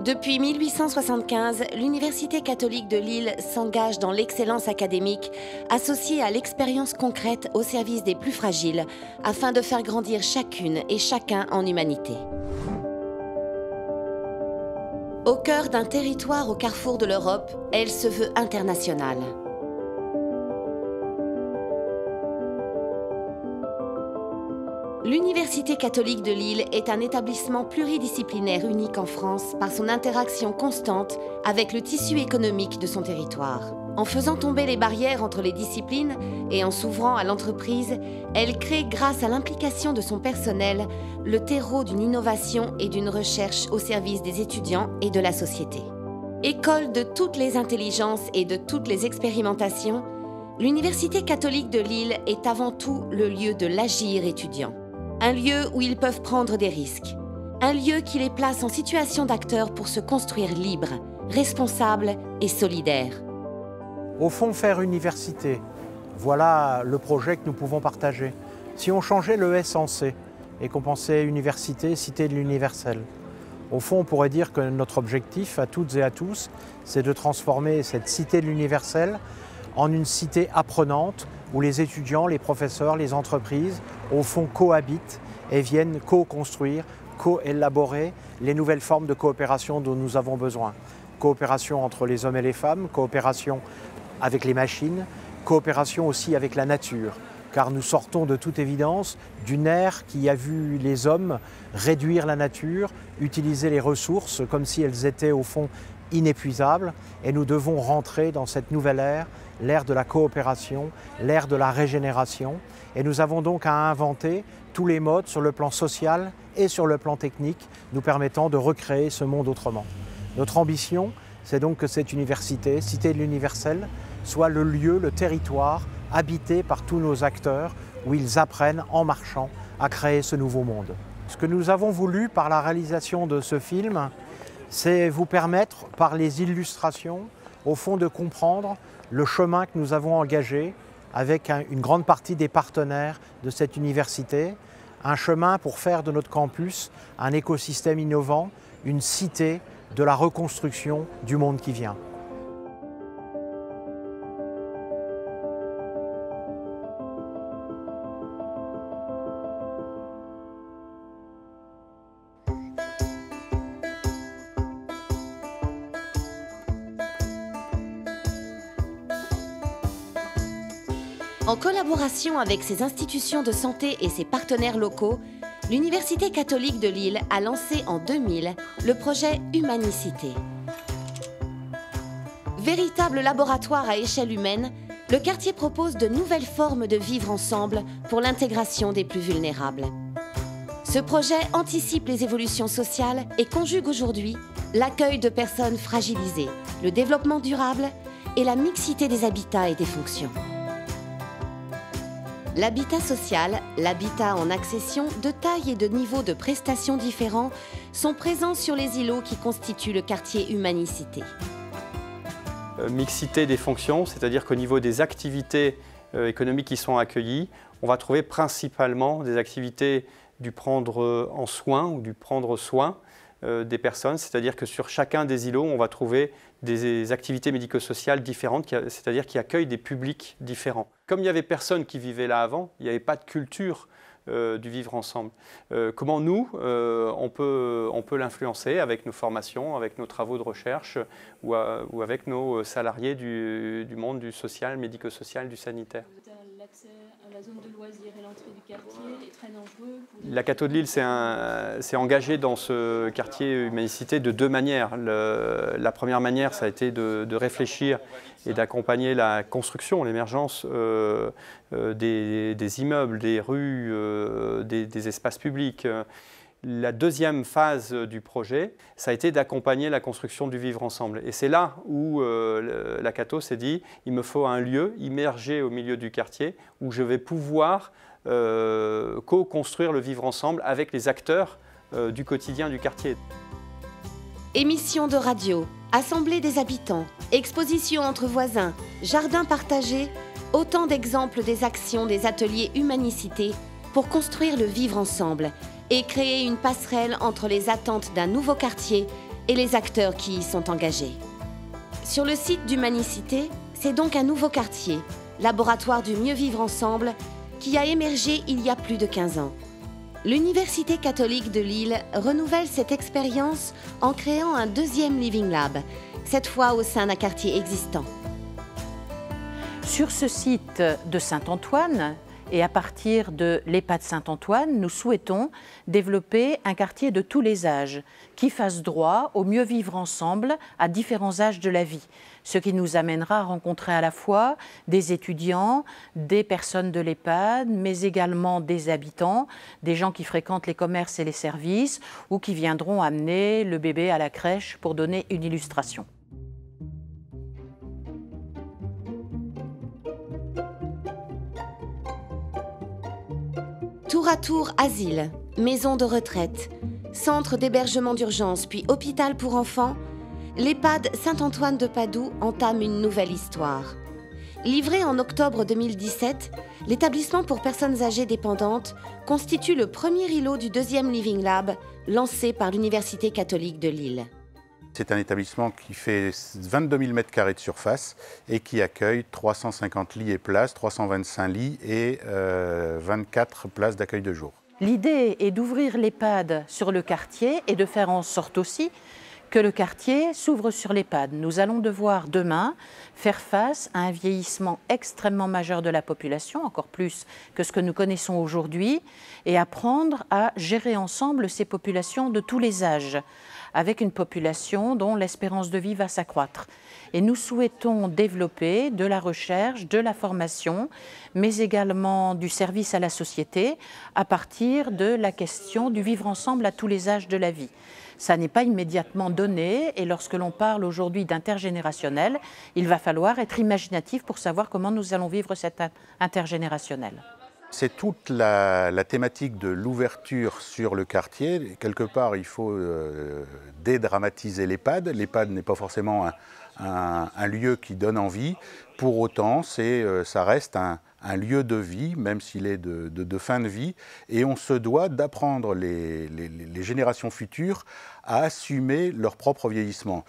Depuis 1875, l'Université catholique de Lille s'engage dans l'excellence académique, associée à l'expérience concrète au service des plus fragiles, afin de faire grandir chacune et chacun en humanité. Au cœur d'un territoire au carrefour de l'Europe, elle se veut internationale. L'Université catholique de Lille est un établissement pluridisciplinaire unique en France par son interaction constante avec le tissu économique de son territoire. En faisant tomber les barrières entre les disciplines et en s'ouvrant à l'entreprise, elle crée, grâce à l'implication de son personnel, le terreau d'une innovation et d'une recherche au service des étudiants et de la société. École de toutes les intelligences et de toutes les expérimentations, l'Université catholique de Lille est avant tout le lieu de l'agir étudiant. Un lieu où ils peuvent prendre des risques. Un lieu qui les place en situation d'acteurs pour se construire libres, responsables et solidaires. Au fond, faire université, voilà le projet que nous pouvons partager. Si on changeait le S en C et qu'on pensait université, cité de l'universel, au fond, on pourrait dire que notre objectif à toutes et à tous, c'est de transformer cette cité de l'universel en une cité apprenante où les étudiants, les professeurs, les entreprises, au fond, cohabitent et viennent co-construire, co-élaborer les nouvelles formes de coopération dont nous avons besoin. Coopération entre les hommes et les femmes, coopération avec les machines, coopération aussi avec la nature. Car nous sortons de toute évidence d'une ère qui a vu les hommes réduire la nature, utiliser les ressources comme si elles étaient au fond inépuisables. Et nous devons rentrer dans cette nouvelle ère, l'ère de la coopération, l'ère de la régénération. Et nous avons donc à inventer tous les modes sur le plan social et sur le plan technique, nous permettant de recréer ce monde autrement. Notre ambition, c'est donc que cette université, cité de l'universel, soit le lieu, le territoire habité par tous nos acteurs où ils apprennent en marchant à créer ce nouveau monde. Ce que nous avons voulu par la réalisation de ce film, c'est vous permettre par les illustrations au fond de comprendre le chemin que nous avons engagé avec une grande partie des partenaires de cette université, un chemin pour faire de notre campus un écosystème innovant, une cité de la reconstruction du monde qui vient. En collaboration avec ses institutions de santé et ses partenaires locaux, l'Université catholique de Lille a lancé en 2000 le projet Humanicité. Véritable laboratoire à échelle humaine, le quartier propose de nouvelles formes de vivre ensemble pour l'intégration des plus vulnérables. Ce projet anticipe les évolutions sociales et conjugue aujourd'hui l'accueil de personnes fragilisées, le développement durable et la mixité des habitats et des fonctions. L'habitat social, l'habitat en accession, de taille et de niveau de prestations différents, sont présents sur les îlots qui constituent le quartier Humanicité. Mixité des fonctions, c'est-à-dire qu'au niveau des activités économiques qui sont accueillies, on va trouver principalement des activités du prendre en soin ou du prendre soin des personnes, c'est-à-dire que sur chacun des îlots, on va trouver des activités médico-sociales différentes, c'est-à-dire qui accueillent des publics différents. Comme il n'y avait personne qui vivait là avant, il n'y avait pas de culture du vivre ensemble. Comment nous, on peut l'influencer avec nos formations, avec nos travaux de recherche ou avec nos salariés du monde du social, médico-social, du sanitaire. L'accès à la zone de loisirs et l'entrée du quartier est très dangereux. La Catho de Lille s'est engagée dans ce quartier Humanicité de deux manières. La première manière, ça a été de réfléchir et d'accompagner la construction, l'émergence des immeubles, des rues, des espaces publics. La deuxième phase du projet, ça a été d'accompagner la construction du vivre ensemble. Et c'est là où la Catho s'est dit, il me faut un lieu immergé au milieu du quartier où je vais pouvoir co-construire le vivre ensemble avec les acteurs du quotidien du quartier. Émissions de radio, assemblée des habitants, expositions entre voisins, jardins partagés, autant d'exemples des actions des ateliers Humanicité pour construire le vivre ensemble et créer une passerelle entre les attentes d'un nouveau quartier et les acteurs qui y sont engagés. Sur le site d'Humanicité, c'est donc un nouveau quartier, laboratoire du mieux vivre ensemble, qui a émergé il y a plus de 15 ans. L'Université catholique de Lille renouvelle cette expérience en créant un deuxième Living Lab, cette fois au sein d'un quartier existant. Sur ce site de Saint-Antoine, et à partir de l'EHPAD Saint-Antoine, nous souhaitons développer un quartier de tous les âges qui fasse droit au mieux vivre ensemble à différents âges de la vie. Ce qui nous amènera à rencontrer à la fois des étudiants, des personnes de l'EHPAD, mais également des habitants, des gens qui fréquentent les commerces et les services ou qui viendront amener le bébé à la crèche pour donner une illustration. Tour à tour asile, maison de retraite, centre d'hébergement d'urgence puis hôpital pour enfants, l'EHPAD Saint-Antoine de Padoue entame une nouvelle histoire. Livré en octobre 2017, l'établissement pour personnes âgées dépendantes constitue le premier îlot du deuxième Living Lab lancé par l'Université catholique de Lille. C'est un établissement qui fait 22 000 m² de surface et qui accueille 350 lits et places, 325 lits et 24 places d'accueil de jour. L'idée est d'ouvrir l'EHPAD sur le quartier et de faire en sorte aussi que le quartier s'ouvre sur l'EHPAD. Nous allons devoir demain faire face à un vieillissement extrêmement majeur de la population, encore plus que ce que nous connaissons aujourd'hui, et apprendre à gérer ensemble ces populations de tous les âges, avec une population dont l'espérance de vie va s'accroître. Et nous souhaitons développer de la recherche, de la formation, mais également du service à la société à partir de la question du vivre ensemble à tous les âges de la vie. Ça n'est pas immédiatement donné et lorsque l'on parle aujourd'hui d'intergénérationnel, il va falloir être imaginatif pour savoir comment nous allons vivre cet intergénérationnel. C'est toute la thématique de l'ouverture sur le quartier. Quelque part, il faut dédramatiser l'EHPAD. L'EHPAD n'est pas forcément un lieu qui donne envie. Pour autant, ça reste un lieu de vie, même s'il est de fin de vie. Et on se doit d'apprendre les générations futures à assumer leur propre vieillissement.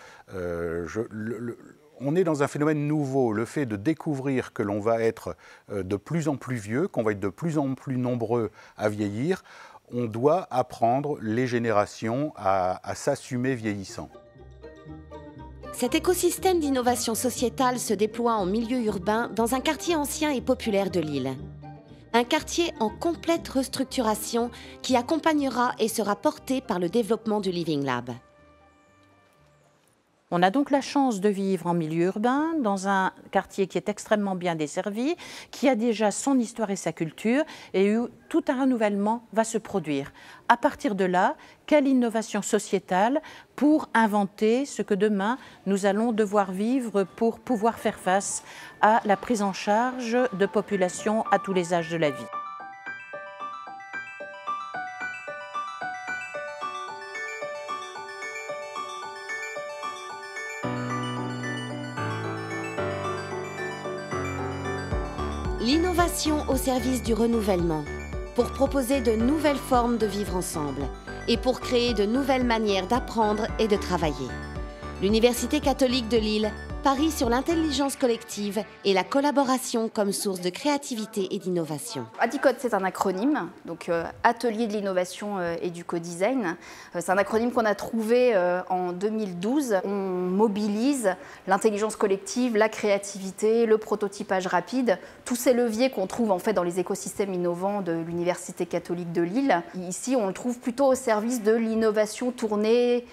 On est dans un phénomène nouveau, le fait de découvrir que l'on va être de plus en plus vieux, qu'on va être de plus en plus nombreux à vieillir. On doit apprendre les générations à s'assumer vieillissant. Cet écosystème d'innovation sociétale se déploie en milieu urbain dans un quartier ancien et populaire de Lille. Un quartier en complète restructuration qui accompagnera et sera porté par le développement du Living Lab. On a donc la chance de vivre en milieu urbain, dans un quartier qui est extrêmement bien desservi, qui a déjà son histoire et sa culture, et où tout un renouvellement va se produire. À partir de là, quelle innovation sociétale pour inventer ce que demain nous allons devoir vivre pour pouvoir faire face à la prise en charge de populations à tous les âges de la vie. L'innovation au service du renouvellement, pour proposer de nouvelles formes de vivre ensemble et pour créer de nouvelles manières d'apprendre et de travailler. L'Université catholique de Lille parie sur l'intelligence collective et la collaboration comme source de créativité et d'innovation. ADICODE, c'est un acronyme, donc Atelier de l'innovation et du co-design. C'est un acronyme qu'on a trouvé en 2012. On mobilise l'intelligence collective, la créativité, le prototypage rapide, tous ces leviers qu'on trouve en fait dans les écosystèmes innovants de l'Université catholique de Lille. Ici, on le trouve plutôt au service de l'innovation tournée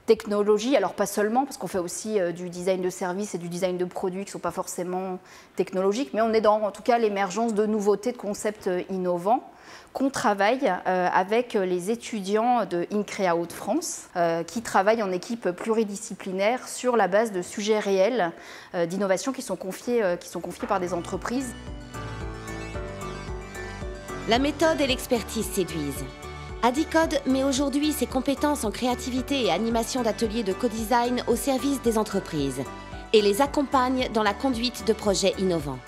technologie, alors pas seulement, parce qu'on fait aussi du design de services et du design de produits qui ne sont pas forcément technologiques, mais on est dans, en tout cas, l'émergence de nouveautés, de concepts innovants qu'on travaille avec les étudiants de INCREA Hauts-de-France, qui travaillent en équipe pluridisciplinaire sur la base de sujets réels d'innovation qui sont confiés par des entreprises. La méthode et l'expertise séduisent. ADICODE met aujourd'hui ses compétences en créativité et animation d'ateliers de co-design au service des entreprises et les accompagne dans la conduite de projets innovants.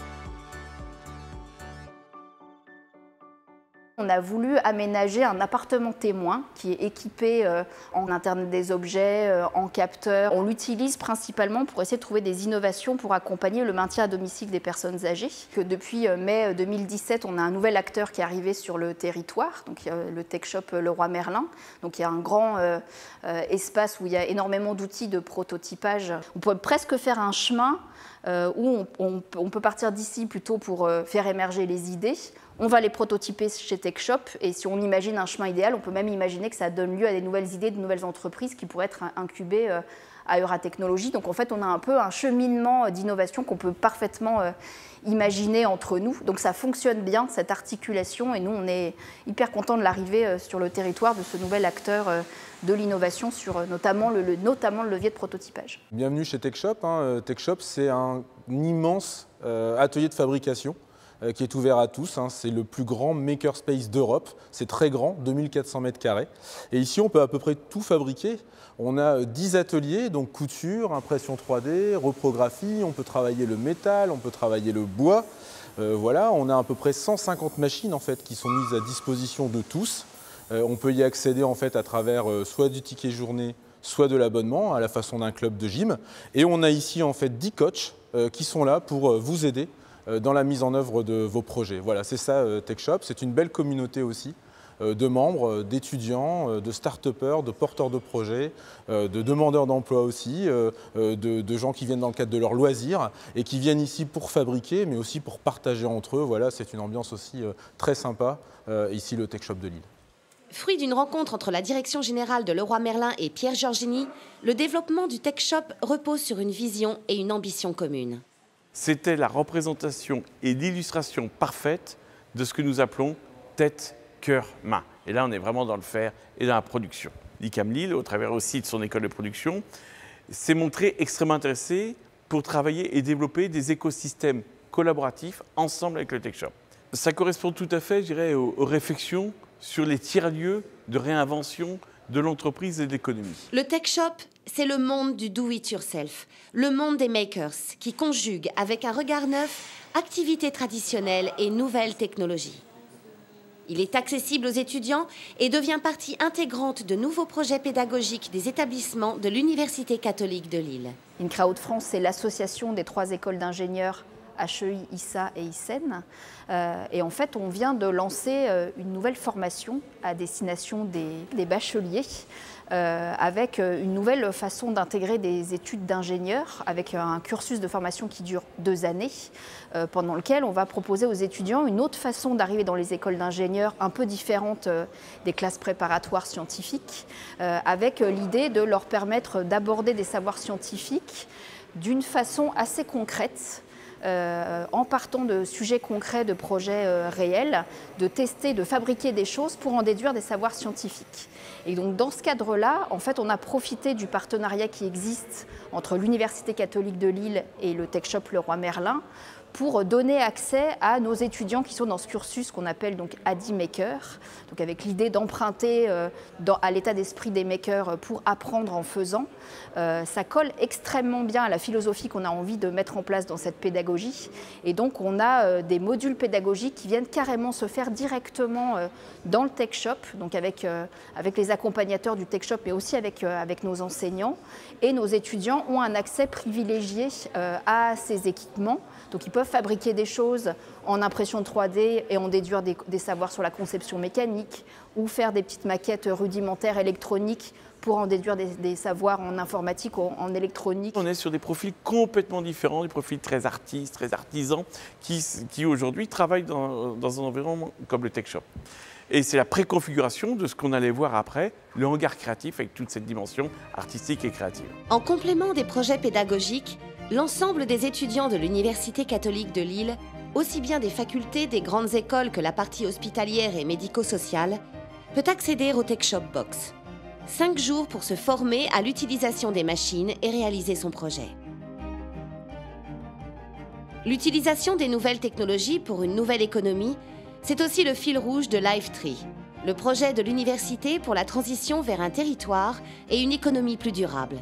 On a voulu aménager un appartement témoin qui est équipé en Internet des objets, en capteur. On l'utilise principalement pour essayer de trouver des innovations pour accompagner le maintien à domicile des personnes âgées. Que depuis mai 2017, on a un nouvel acteur qui est arrivé sur le territoire, donc le Tech Shop Leroy Merlin. Donc il y a un grand espace où il y a énormément d'outils de prototypage. On peut presque faire un chemin où on peut partir d'ici plutôt pour faire émerger les idées. On va les prototyper chez Tech Shop et si on imagine un chemin idéal, on peut même imaginer que ça donne lieu à des nouvelles idées, de nouvelles entreprises qui pourraient être incubées à Euratechnologies. Donc en fait, on a un peu un cheminement d'innovation qu'on peut parfaitement imaginer entre nous. Donc ça fonctionne bien, cette articulation, et nous, on est hyper contents de l'arrivée sur le territoire de ce nouvel acteur de l'innovation sur notamment le levier de prototypage. Bienvenue chez Tech Shop. Tech Shop, c'est un immense atelier de fabrication qui est ouvert à tous. C'est le plus grand makerspace d'Europe. C'est très grand, 2400 m². Et ici, on peut à peu près tout fabriquer. On a 10 ateliers, donc couture, impression 3D, reprographie. On peut travailler le métal, on peut travailler le bois. Voilà, on a à peu près 150 machines en fait, qui sont mises à disposition de tous. On peut y accéder en fait, à travers soit du ticket journée, soit de l'abonnement, à la façon d'un club de gym. Et on a ici en fait 10 coachs qui sont là pour vous aider dans la mise en œuvre de vos projets. Voilà, c'est ça Tech Shop. C'est une belle communauté aussi de membres, d'étudiants, de start-upers, de porteurs de projets, de demandeurs d'emploi aussi, de gens qui viennent dans le cadre de leurs loisirs et qui viennent ici pour fabriquer, mais aussi pour partager entre eux. Voilà, c'est une ambiance aussi très sympa, ici le Tech Shop de Lille. Fruit d'une rencontre entre la direction générale de Leroy Merlin et Pierre Giorgini, le développement du Tech Shop repose sur une vision et une ambition communes. C'était la représentation et l'illustration parfaite de ce que nous appelons tête, cœur, main. Et là, on est vraiment dans le faire et dans la production. l'ICAM Lille, au travers aussi de son école de production, s'est montré extrêmement intéressé pour travailler et développer des écosystèmes collaboratifs ensemble avec le Tech Shop. Ça correspond tout à fait, je dirais, aux réflexions sur les tiers-lieux de réinvention de l'entreprise et de l'économie. Le Tech Shop, c'est le monde du do-it-yourself, le monde des makers, qui conjugue avec un regard neuf activités traditionnelles et nouvelles technologies. Il est accessible aux étudiants et devient partie intégrante de nouveaux projets pédagogiques des établissements de l'Université catholique de Lille. INCRAOUT France, c'est l'association des 3 écoles d'ingénieurs HEI, ISA et ISEN. Et en fait, on vient de lancer une nouvelle formation à destination des bacheliers avec une nouvelle façon d'intégrer des études d'ingénieurs avec un cursus de formation qui dure 2 années pendant lequel on va proposer aux étudiants une autre façon d'arriver dans les écoles d'ingénieurs un peu différente des classes préparatoires scientifiques avec l'idée de leur permettre d'aborder des savoirs scientifiques d'une façon assez concrète. En partant de sujets concrets, de projets réels, de tester, de fabriquer des choses pour en déduire des savoirs scientifiques. Et donc dans ce cadre-là, en fait, on a profité du partenariat qui existe entre l'Université catholique de Lille et le Tech Shop Leroy Merlin pour donner accès à nos étudiants qui sont dans ce cursus qu'on appelle donc Adi Maker, donc avec l'idée d'emprunter à l'état d'esprit des makers pour apprendre en faisant. Ça colle extrêmement bien à la philosophie qu'on a envie de mettre en place dans cette pédagogie. Et donc on a des modules pédagogiques qui viennent carrément se faire directement dans le Tech Shop, donc avec les accompagnateurs du Tech Shop et aussi avec nos enseignants. Et nos étudiants ont un accès privilégié à ces équipements. Donc ils peuvent fabriquer des choses en impression 3D et en déduire des savoirs sur la conception mécanique ou faire des petites maquettes rudimentaires électroniques pour en déduire des savoirs en informatique ou en électronique. On est sur des profils complètement différents, des profils très artistes, très artisans, qui aujourd'hui travaillent dans un environnement comme le Tech Shop. Et c'est la préconfiguration de ce qu'on allait voir après, le hangar créatif avec toute cette dimension artistique et créative. En complément des projets pédagogiques, l'ensemble des étudiants de l'Université catholique de Lille, aussi bien des facultés, des grandes écoles que la partie hospitalière et médico-sociale, peut accéder au Tech Shop Box. 5 jours pour se former à l'utilisation des machines et réaliser son projet. L'utilisation des nouvelles technologies pour une nouvelle économie, c'est aussi le fil rouge de LiveTree, le projet de l'université pour la transition vers un territoire et une économie plus durable.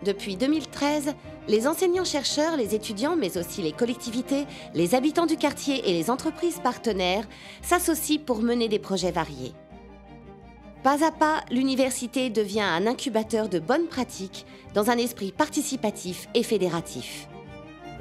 Depuis 2013, les enseignants-chercheurs, les étudiants, mais aussi les collectivités, les habitants du quartier et les entreprises partenaires s'associent pour mener des projets variés. Pas à pas, l'université devient un incubateur de bonnes pratiques dans un esprit participatif et fédératif.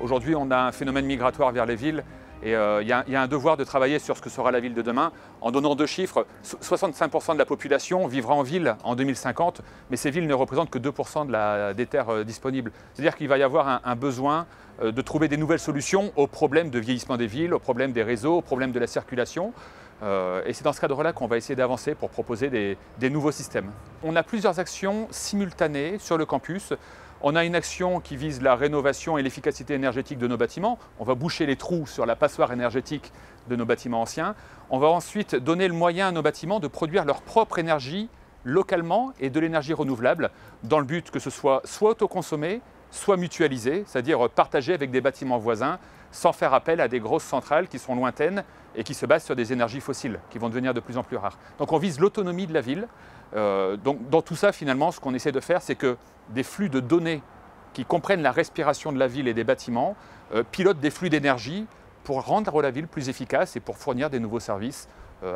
Aujourd'hui, on a un phénomène migratoire vers les villes et il y a un devoir de travailler sur ce que sera la ville de demain. En donnant deux chiffres, 65% de la population vivra en ville en 2050, mais ces villes ne représentent que 2% des terres disponibles. C'est-à-dire qu'il va y avoir un besoin de trouver des nouvelles solutions aux problèmes de vieillissement des villes, aux problèmes des réseaux, aux problèmes de la circulation. Et c'est dans ce cadre-là qu'on va essayer d'avancer pour proposer des nouveaux systèmes. On a plusieurs actions simultanées sur le campus. On a une action qui vise la rénovation et l'efficacité énergétique de nos bâtiments. On va boucher les trous sur la passoire énergétique de nos bâtiments anciens. On va ensuite donner le moyen à nos bâtiments de produire leur propre énergie localement et de l'énergie renouvelable dans le but que ce soit autoconsommé, soit mutualisé, c'est-à-dire partagé avec des bâtiments voisins sans faire appel à des grosses centrales qui sont lointaines et qui se basent sur des énergies fossiles qui vont devenir de plus en plus rares. Donc on vise l'autonomie de la ville. Donc dans tout ça, finalement, ce qu'on essaie de faire, c'est que des flux de données qui comprennent la respiration de la ville et des bâtiments pilotent des flux d'énergie pour rendre la ville plus efficace et pour fournir des nouveaux services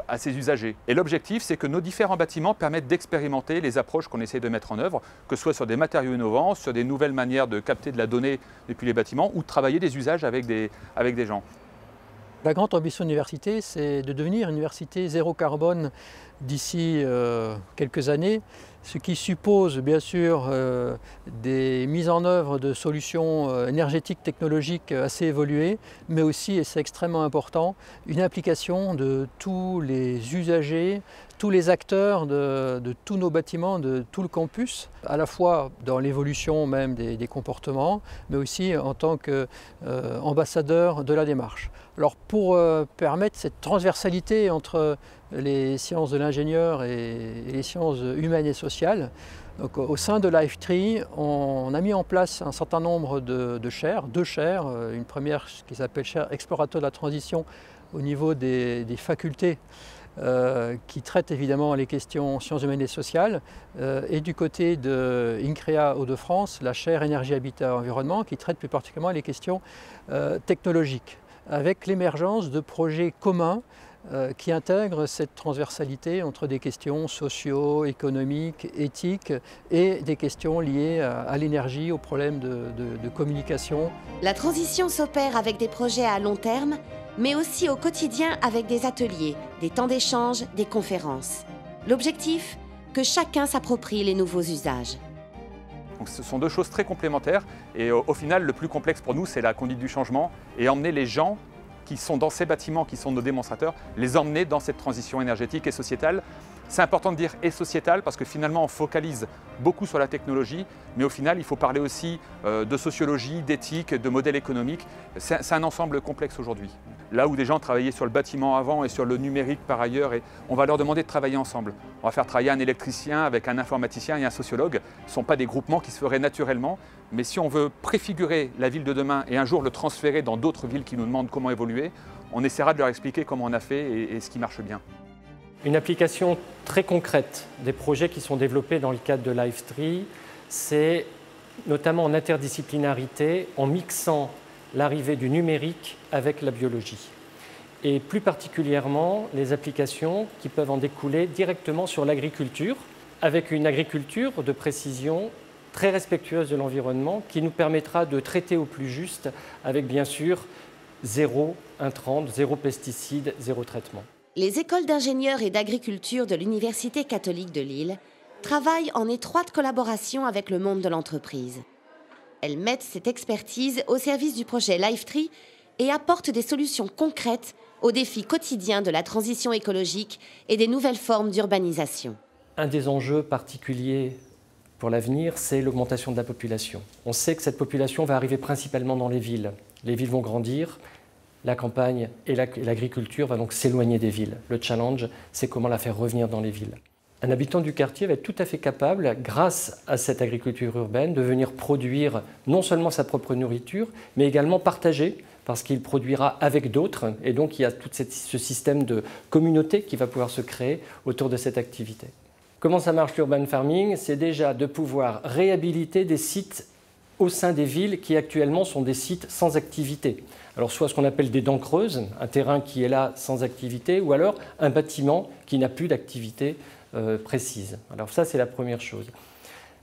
à ses usagers. Et l'objectif, c'est que nos différents bâtiments permettent d'expérimenter les approches qu'on essaie de mettre en œuvre, que ce soit sur des matériaux innovants, sur des nouvelles manières de capter de la donnée depuis les bâtiments ou de travailler des usages avec des gens. La grande ambition de l'université, c'est de devenir une université zéro carbone d'ici quelques années, ce qui suppose bien sûr des mises en œuvre de solutions énergétiques, technologiques assez évoluées, mais aussi, et c'est extrêmement important, une implication de tous les usagers, tous les acteurs de tous nos bâtiments, de tout le campus, à la fois dans l'évolution même des comportements, mais aussi en tant qu'ambassadeur de la démarche. Alors pour permettre cette transversalité entre les sciences de l'ingénieur et les sciences humaines et sociales, donc, au sein de Life3, on a mis en place un certain nombre de chaires, deux chaires, une première qui s'appelle chaire explorateur de la transition au niveau des facultés, qui traite évidemment les questions sciences humaines et sociales, et du côté de INCREA Hauts-de-France, la chaire énergie, habitat, environnement, qui traite plus particulièrement les questions technologiques, avec l'émergence de projets communs qui intègrent cette transversalité entre des questions socio-économiques, éthiques et des questions liées à l'énergie, aux problèmes de communication. La transition s'opère avec des projets à long terme, mais aussi au quotidien avec des ateliers, des temps d'échange, des conférences. L'objectif, que chacun s'approprie les nouveaux usages. Donc ce sont deux choses très complémentaires et au final, le plus complexe pour nous, c'est la conduite du changement et emmener les gens qui sont dans ces bâtiments, qui sont nos démonstrateurs, les emmener dans cette transition énergétique et sociétale. C'est important de dire et sociétale parce que finalement on focalise beaucoup sur la technologie, mais au final il faut parler aussi de sociologie, d'éthique, de modèle économique. C'est un ensemble complexe aujourd'hui. Là où des gens travaillaient sur le bâtiment avant et sur le numérique par ailleurs, et on va leur demander de travailler ensemble. On va faire travailler un électricien avec un informaticien et un sociologue. Ce ne sont pas des groupements qui se feraient naturellement, mais si on veut préfigurer la ville de demain et un jour le transférer dans d'autres villes qui nous demandent comment évoluer, on essaiera de leur expliquer comment on a fait et ce qui marche bien. Une application très concrète des projets qui sont développés dans le cadre de Life3, c'est notamment en interdisciplinarité, en mixant l'arrivée du numérique avec la biologie. Et plus particulièrement, les applications qui peuvent en découler directement sur l'agriculture, avec une agriculture de précision très respectueuse de l'environnement qui nous permettra de traiter au plus juste avec bien sûr zéro intrants, zéro pesticides, zéro traitement. Les écoles d'ingénieurs et d'agriculture de l'Université catholique de Lille travaillent en étroite collaboration avec le monde de l'entreprise. Elles mettent cette expertise au service du projet Life3 et apportent des solutions concrètes aux défis quotidiens de la transition écologique et des nouvelles formes d'urbanisation. Un des enjeux particuliers pour l'avenir, c'est l'augmentation de la population. On sait que cette population va arriver principalement dans les villes. Les villes vont grandir, la campagne et l'agriculture vont donc s'éloigner des villes. Le challenge, c'est comment la faire revenir dans les villes. Un habitant du quartier va être tout à fait capable, grâce à cette agriculture urbaine, de venir produire non seulement sa propre nourriture, mais également partager, parce qu'il produira avec d'autres. Et donc, il y a tout ce système de communauté qui va pouvoir se créer autour de cette activité. Comment ça marche l'urban farming? C'est déjà de pouvoir réhabiliter des sites au sein des villes qui actuellement sont des sites sans activité. Alors soit ce qu'on appelle des dents creuses, un terrain qui est là sans activité, ou alors un bâtiment qui n'a plus d'activité précise. Alors ça, c'est la première chose.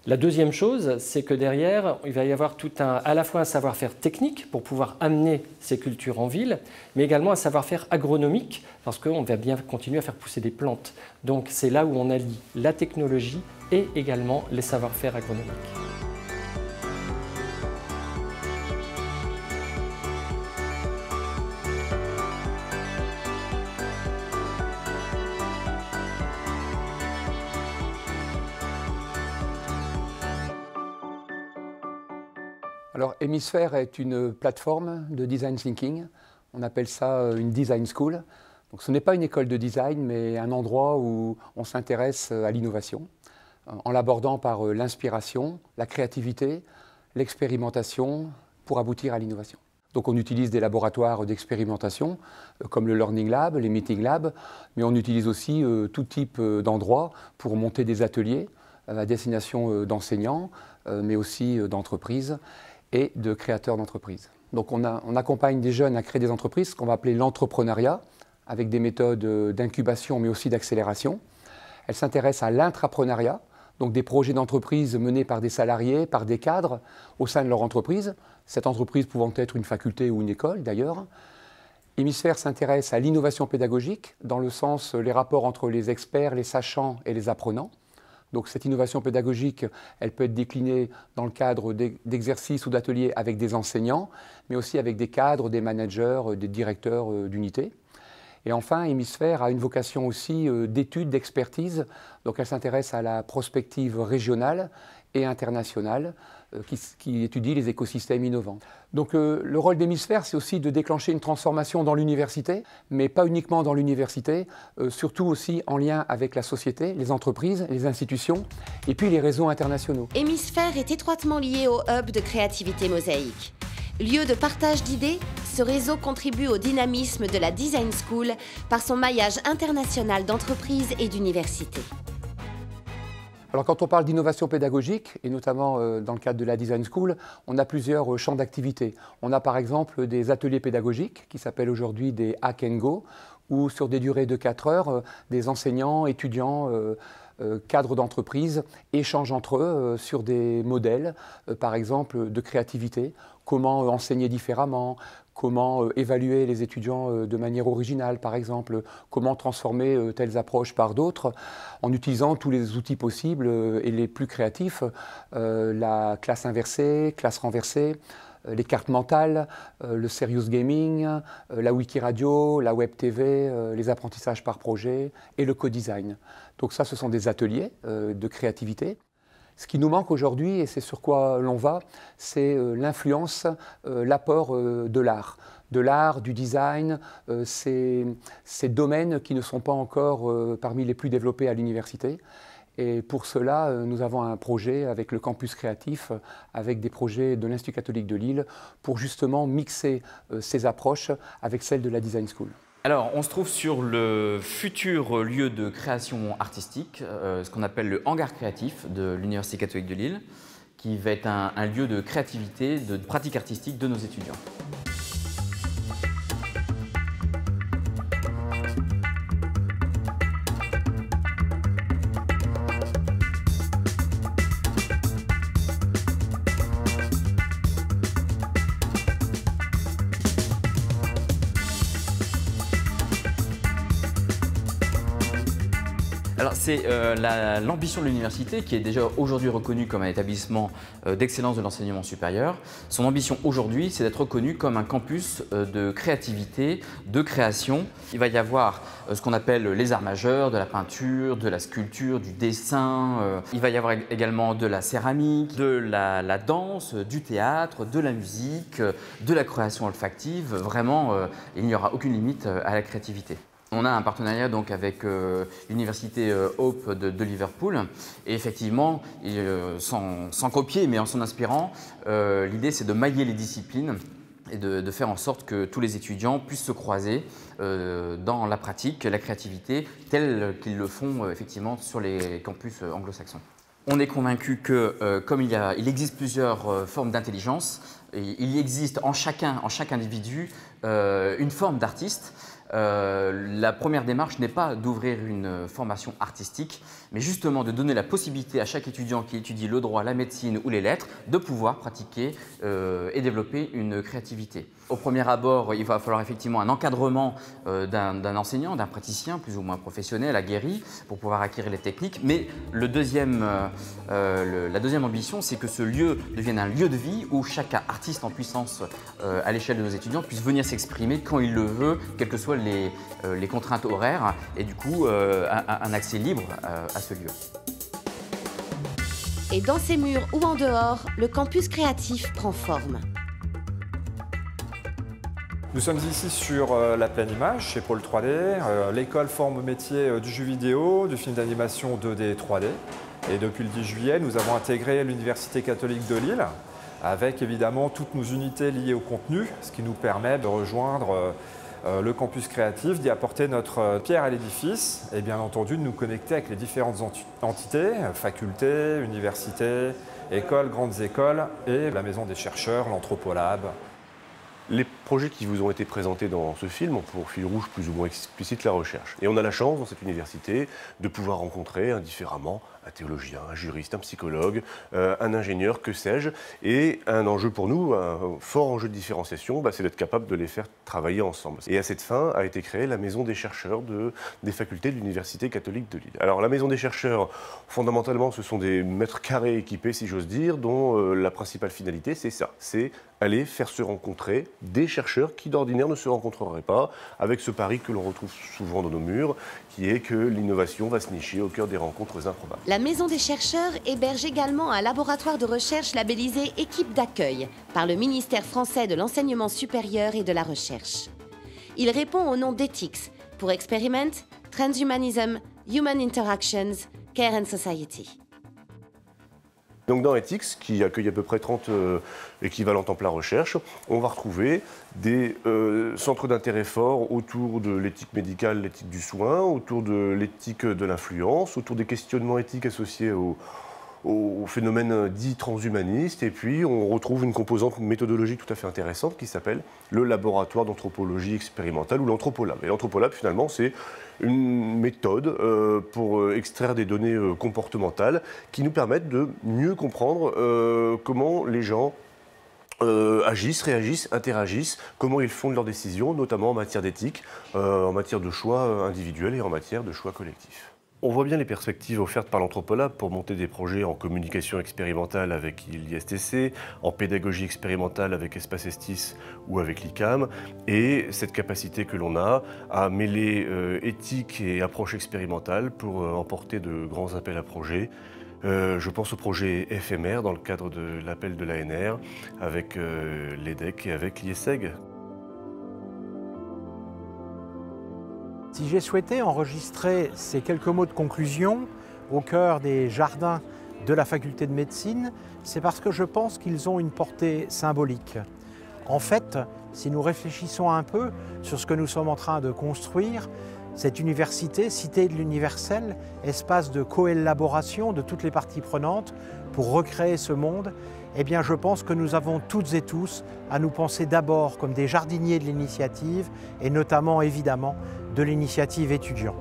La deuxième chose, c'est que derrière, il va y avoir à la fois un savoir-faire technique pour pouvoir amener ces cultures en ville, mais également un savoir-faire agronomique, parce qu'on va bien continuer à faire pousser des plantes. Donc c'est là où on allie la technologie et également les savoir-faire agronomiques. Alors, Hémisphère est une plateforme de design thinking. On appelle ça une design school. Donc, ce n'est pas une école de design, mais un endroit où on s'intéresse à l'innovation, en l'abordant par l'inspiration, la créativité, l'expérimentation, pour aboutir à l'innovation. Donc, on utilise des laboratoires d'expérimentation, comme le Learning Lab, les Meeting Labs, mais on utilise aussi tout type d'endroits pour monter des ateliers à destination d'enseignants, mais aussi d'entreprises et de créateurs d'entreprises. Donc on accompagne des jeunes à créer des entreprises, ce qu'on va appeler l'entrepreneuriat, avec des méthodes d'incubation mais aussi d'accélération. Elle s'intéresse à l'intrapreneuriat, donc des projets d'entreprise menés par des salariés, par des cadres au sein de leur entreprise, cette entreprise pouvant être une faculté ou une école d'ailleurs. Hémisphère s'intéresse à l'innovation pédagogique, dans le sens les rapports entre les experts, les sachants et les apprenants. Donc cette innovation pédagogique, elle peut être déclinée dans le cadre d'exercices ou d'ateliers avec des enseignants, mais aussi avec des cadres, des managers, des directeurs d'unités. Et enfin, Hémisphère a une vocation aussi d'étude, d'expertise. Donc elle s'intéresse à la prospective régionale et internationale qui étudie les écosystèmes innovants. Donc le rôle d'Hémisphère, c'est aussi de déclencher une transformation dans l'université, mais pas uniquement dans l'université, surtout aussi en lien avec la société, les entreprises, les institutions et puis les réseaux internationaux. Hémisphère est étroitement lié au hub de créativité Mosaïque. Lieu de partage d'idées, ce réseau contribue au dynamisme de la Design School par son maillage international d'entreprises et d'universités. Alors quand on parle d'innovation pédagogique, et notamment dans le cadre de la Design School, on a plusieurs champs d'activité. On a par exemple des ateliers pédagogiques qui s'appellent aujourd'hui des Hack and Go, où sur des durées de 4 heures, des enseignants, étudiants, cadres d'entreprise échangent entre eux sur des modèles, par exemple de créativité, comment enseigner différemment, comment évaluer les étudiants de manière originale, par exemple, comment transformer telles approches par d'autres, en utilisant tous les outils possibles et les plus créatifs, la classe inversée, classe renversée, les cartes mentales, le serious gaming, la wiki radio, la web TV, les apprentissages par projet et le co-design. Donc ça, ce sont des ateliers de créativité. Ce qui nous manque aujourd'hui, et c'est sur quoi l'on va, c'est l'influence, l'apport de l'art, du design, ces domaines qui ne sont pas encore parmi les plus développés à l'université. Et pour cela, nous avons un projet avec le campus créatif, avec des projets de l'Institut catholique de Lille, pour justement mixer ces approches avec celles de la Design School. Alors, on se trouve sur le futur lieu de création artistique, ce qu'on appelle le hangar créatif de l'Université catholique de Lille, qui va être un lieu de créativité, de pratique artistique de nos étudiants. Alors c'est l'ambition de l'université qui est déjà aujourd'hui reconnue comme un établissement d'excellence de l'enseignement supérieur. Son ambition aujourd'hui, c'est d'être reconnu comme un campus de créativité, de création. Il va y avoir ce qu'on appelle les arts majeurs, de la peinture, de la sculpture, du dessin. Il va y avoir également de la céramique, de la danse, du théâtre, de la musique, de la création olfactive. Vraiment, il n'y aura aucune limite à la créativité. On a un partenariat donc avec l'université Hope de Liverpool et effectivement, sans copier mais en s'en inspirant, l'idée c'est de mailler les disciplines et de faire en sorte que tous les étudiants puissent se croiser dans la pratique, la créativité, telle qu'ils le font effectivement sur les campus anglo-saxons. On est convaincu que comme il existe plusieurs formes d'intelligence, il existe en chaque individu une forme d'artiste. La première démarche n'est pas d'ouvrir une formation artistique, mais justement de donner la possibilité à chaque étudiant qui étudie le droit, la médecine ou les lettres de pouvoir pratiquer et développer une créativité. Au premier abord, il va falloir effectivement un encadrement d'un enseignant, d'un praticien plus ou moins professionnel, aguerri, pour pouvoir acquérir les techniques. Mais la deuxième ambition, c'est que ce lieu devienne un lieu de vie où chaque artiste en puissance à l'échelle de nos étudiants puisse venir s'exprimer quand il le veut, quelles que soient les contraintes horaires, et du coup un accès libre à ce lieu. Et dans ces murs ou en dehors, le campus créatif prend forme. Nous sommes ici sur la pleine image, chez Pôle 3D. L'école forme au métier du jeu vidéo, du film d'animation 2D 3D. Et depuis le 10 juillet, nous avons intégré l'Université catholique de Lille, avec évidemment toutes nos unités liées au contenu, ce qui nous permet de rejoindre le campus créatif, d'y apporter notre pierre à l'édifice et bien entendu de nous connecter avec les différentes entités, facultés, universités, écoles, grandes écoles et la maison des chercheurs, l'Anthropolab. Les projets qui vous ont été présentés dans ce film ont pour fil rouge plus ou moins explicite la recherche. Et on a la chance dans cette université de pouvoir rencontrer indifféremment un théologien, un juriste, un psychologue, un ingénieur, que sais-je. Et un enjeu pour nous, un fort enjeu de différenciation, c'est d'être capable de les faire travailler ensemble. Et à cette fin a été créée la Maison des chercheurs des facultés de l'Université catholique de Lille. Alors la Maison des chercheurs, fondamentalement, ce sont des mètres carrés équipés, si j'ose dire, dont la principale finalité, c'est ça, c'est aller faire se rencontrer des chercheurs qui d'ordinaire ne se rencontreraient pas, avec ce pari que l'on retrouve souvent dans nos murs, qui est que l'innovation va se nicher au cœur des rencontres improbables. La Maison des chercheurs héberge également un laboratoire de recherche labellisé Équipe d'accueil par le ministère français de l'Enseignement supérieur et de la Recherche. Il répond au nom d'Ethics pour Experiment, Transhumanism, Human Interactions, Care and Society. Donc dans Ethics, qui accueille à peu près 30 équivalents temps plein recherche, on va retrouver des centres d'intérêt forts autour de l'éthique médicale, l'éthique du soin, autour de l'éthique de l'influence, autour des questionnements éthiques associés au phénomène dit transhumaniste. Et puis on retrouve une composante méthodologique tout à fait intéressante qui s'appelle le laboratoire d'anthropologie expérimentale ou l'Anthropolab. Et l'Anthropolab, finalement, c'est une méthode pour extraire des données comportementales qui nous permettent de mieux comprendre comment les gens agissent, réagissent, interagissent, comment ils font de leurs décisions, notamment en matière d'éthique, en matière de choix individuels et en matière de choix collectifs. On voit bien les perspectives offertes par l'Anthropolab pour monter des projets en communication expérimentale avec l'ISTC, en pédagogie expérimentale avec Espace Estis ou avec l'ICAM, et cette capacité que l'on a à mêler éthique et approche expérimentale pour emporter de grands appels à projets. Je pense au projet éphémère dans le cadre de l'appel de l'ANR avec l'EDEC et avec l'IESEG. Si j'ai souhaité enregistrer ces quelques mots de conclusion au cœur des jardins de la faculté de médecine, c'est parce que je pense qu'ils ont une portée symbolique. En fait, si nous réfléchissons un peu sur ce que nous sommes en train de construire, cette université, cité de l'universel, espace de coélaboration de toutes les parties prenantes pour recréer ce monde, eh bien je pense que nous avons toutes et tous à nous penser d'abord comme des jardiniers de l'initiative et notamment évidemment de l'initiative étudiante.